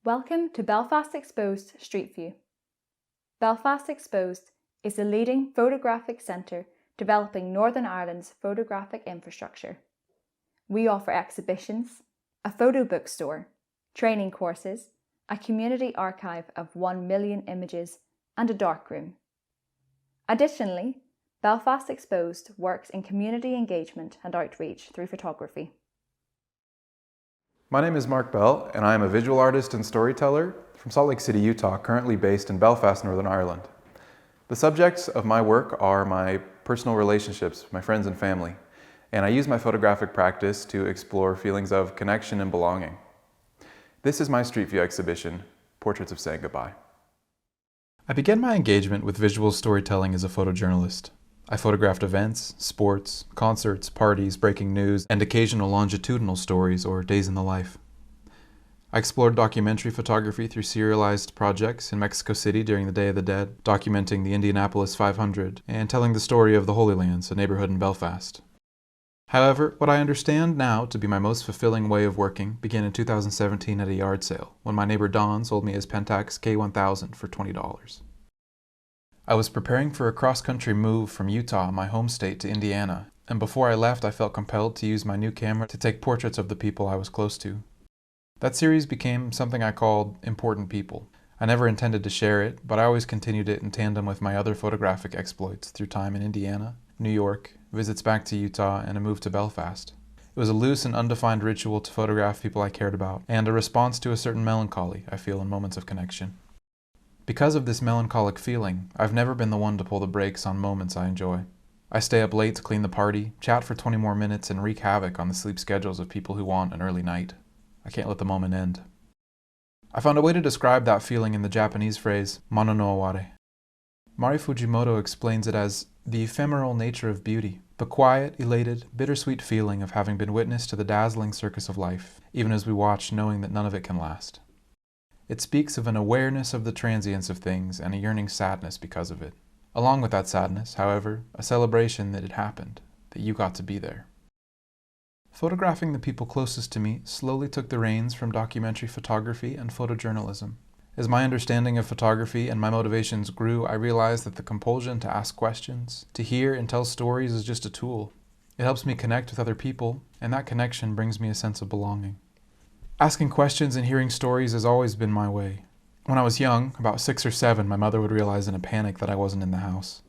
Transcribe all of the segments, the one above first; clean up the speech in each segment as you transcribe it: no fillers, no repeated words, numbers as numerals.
Welcome to Belfast Exposed Street View. Belfast Exposed is the leading photographic centre developing Northern Ireland's photographic infrastructure. We offer exhibitions, a photo bookstore, training courses, a community archive of 1 million images, and a darkroom. Additionally, Belfast Exposed works in community engagement and outreach through photography. My name is Mark Bell, and I am a visual artist and storyteller from Salt Lake City, Utah, currently based in Belfast, Northern Ireland. The subjects of my work are my personal relationships, my friends and family, and I use my photographic practice to explore feelings of connection and belonging. This is my Street View exhibition, Portraits of Saying Goodbye. I began my engagement with visual storytelling as a photojournalist. I photographed events, sports, concerts, parties, breaking news, and occasional longitudinal stories or days in the life. I explored documentary photography through serialized projects in Mexico City during the Day of the Dead, documenting the Indianapolis 500, and telling the story of the Holy Lands, a neighborhood in Belfast. However, what I understand now to be my most fulfilling way of working began in 2017 at a yard sale, when my neighbor Don sold me his Pentax K1000 for $20. I was preparing for a cross-country move from Utah, my home state, to Indiana, and before I left I felt compelled to use my new camera to take portraits of the people I was close to. That series became something I called Important People. I never intended to share it, but I always continued it in tandem with my other photographic exploits through time in Indiana, New York, visits back to Utah, and a move to Belfast. It was a loose and undefined ritual to photograph people I cared about, and a response to a certain melancholy I feel in moments of connection. Because of this melancholic feeling, I've never been the one to pull the brakes on moments I enjoy. I stay up late to clean the party, chat for 20 more minutes, and wreak havoc on the sleep schedules of people who want an early night. I can't let the moment end. I found a way to describe that feeling in the Japanese phrase,物の哀れ. Mari Fujimoto explains it as the ephemeral nature of beauty, the quiet, elated, bittersweet feeling of having been witness to the dazzling circus of life, even as we watch knowing that none of it can last. It speaks of an awareness of the transience of things and a yearning sadness because of it. Along with that sadness, however, a celebration that it happened, that you got to be there. Photographing the people closest to me slowly took the reins from documentary photography and photojournalism. As my understanding of photography and my motivations grew, I realized that the compulsion to ask questions, to hear and tell stories is just a tool. It helps me connect with other people, and that connection brings me a sense of belonging. Asking questions and hearing stories has always been my way. When I was young, about 6 or 7, my mother would realize in a panic that I wasn't in the house.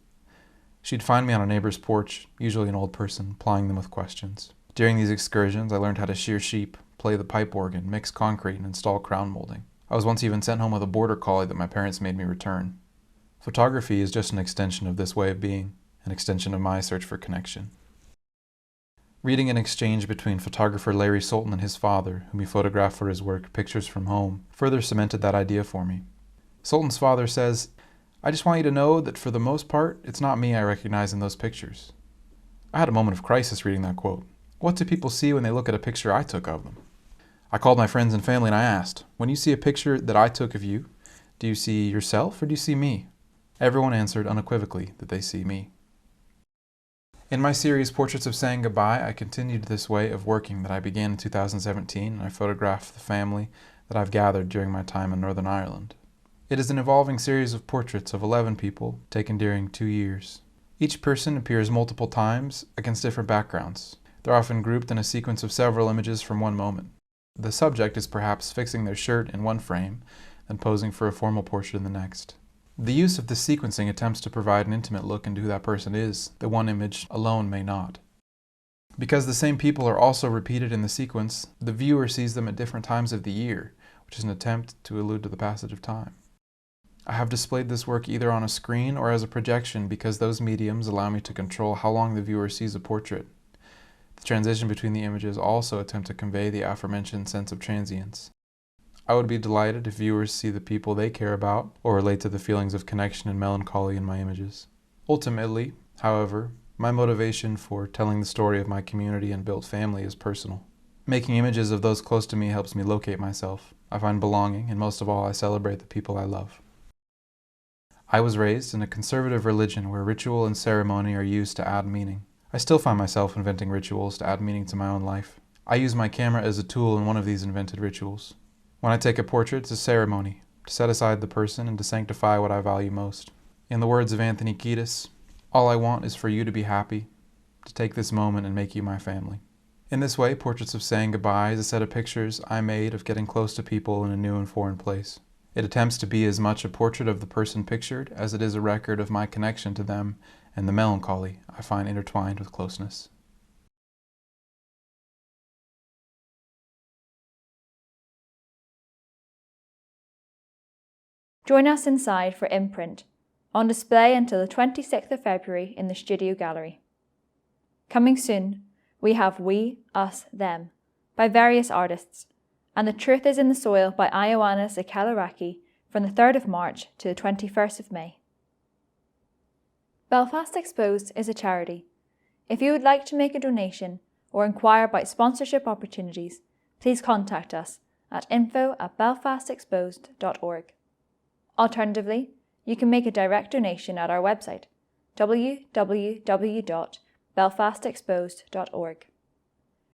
She'd find me on a neighbor's porch, usually an old person, plying them with questions. During these excursions, I learned how to shear sheep, play the pipe organ, mix concrete, and install crown molding. I was once even sent home with a border collie that my parents made me return. Photography is just an extension of this way of being, an extension of my search for connection. Reading an exchange between photographer Larry Sultan and his father, whom he photographed for his work, Pictures from Home, further cemented that idea for me. Sultan's father says, "I just want you to know that for the most part, it's not me I recognize in those pictures." I had a moment of crisis reading that quote. What do people see when they look at a picture I took of them? I called my friends and family and I asked, when you see a picture that I took of you, do you see yourself or do you see me? Everyone answered unequivocally that they see me. In my series, Portraits of Saying Goodbye, I continued this way of working that I began in 2017, and I photographed the family that I've gathered during my time in Northern Ireland. It is an evolving series of portraits of 11 people taken during 2 years. Each person appears multiple times against different backgrounds. They're often grouped in a sequence of several images from one moment. The subject is perhaps fixing their shirt in one frame, then posing for a formal portrait in the next. The use of this sequencing attempts to provide an intimate look into who that person is that one image alone may not. Because the same people are also repeated in the sequence, the viewer sees them at different times of the year, which is an attempt to allude to the passage of time. I have displayed this work either on a screen or as a projection because those mediums allow me to control how long the viewer sees a portrait. The transition between the images also attempt to convey the aforementioned sense of transience. I would be delighted if viewers see the people they care about or relate to the feelings of connection and melancholy in my images. Ultimately, however, my motivation for telling the story of my community and built family is personal. Making images of those close to me helps me locate myself. I find belonging, and most of all, I celebrate the people I love. I was raised in a conservative religion where ritual and ceremony are used to add meaning. I still find myself inventing rituals to add meaning to my own life. I use my camera as a tool in one of these invented rituals. When I take a portrait, it's a ceremony, to set aside the person and to sanctify what I value most. In the words of Anthony Kiedis, all I want is for you to be happy, to take this moment and make you my family. In this way, Portraits of Saying Goodbye is a set of pictures I made of getting close to people in a new and foreign place. It attempts to be as much a portrait of the person pictured as it is a record of my connection to them and the melancholy I find intertwined with closeness. Join us inside for Imprint, on display until the 26th of February in the Studio Gallery. Coming soon, we have We, Us, Them by various artists, and The Truth is in the Soil by Ioannis Akelaraki from the 3rd of March to the 21st of May. Belfast Exposed is a charity. If you would like to make a donation or inquire about sponsorship opportunities, please contact us at info@belfastexposed.org. Alternatively, you can make a direct donation at our website, www.belfastexposed.org.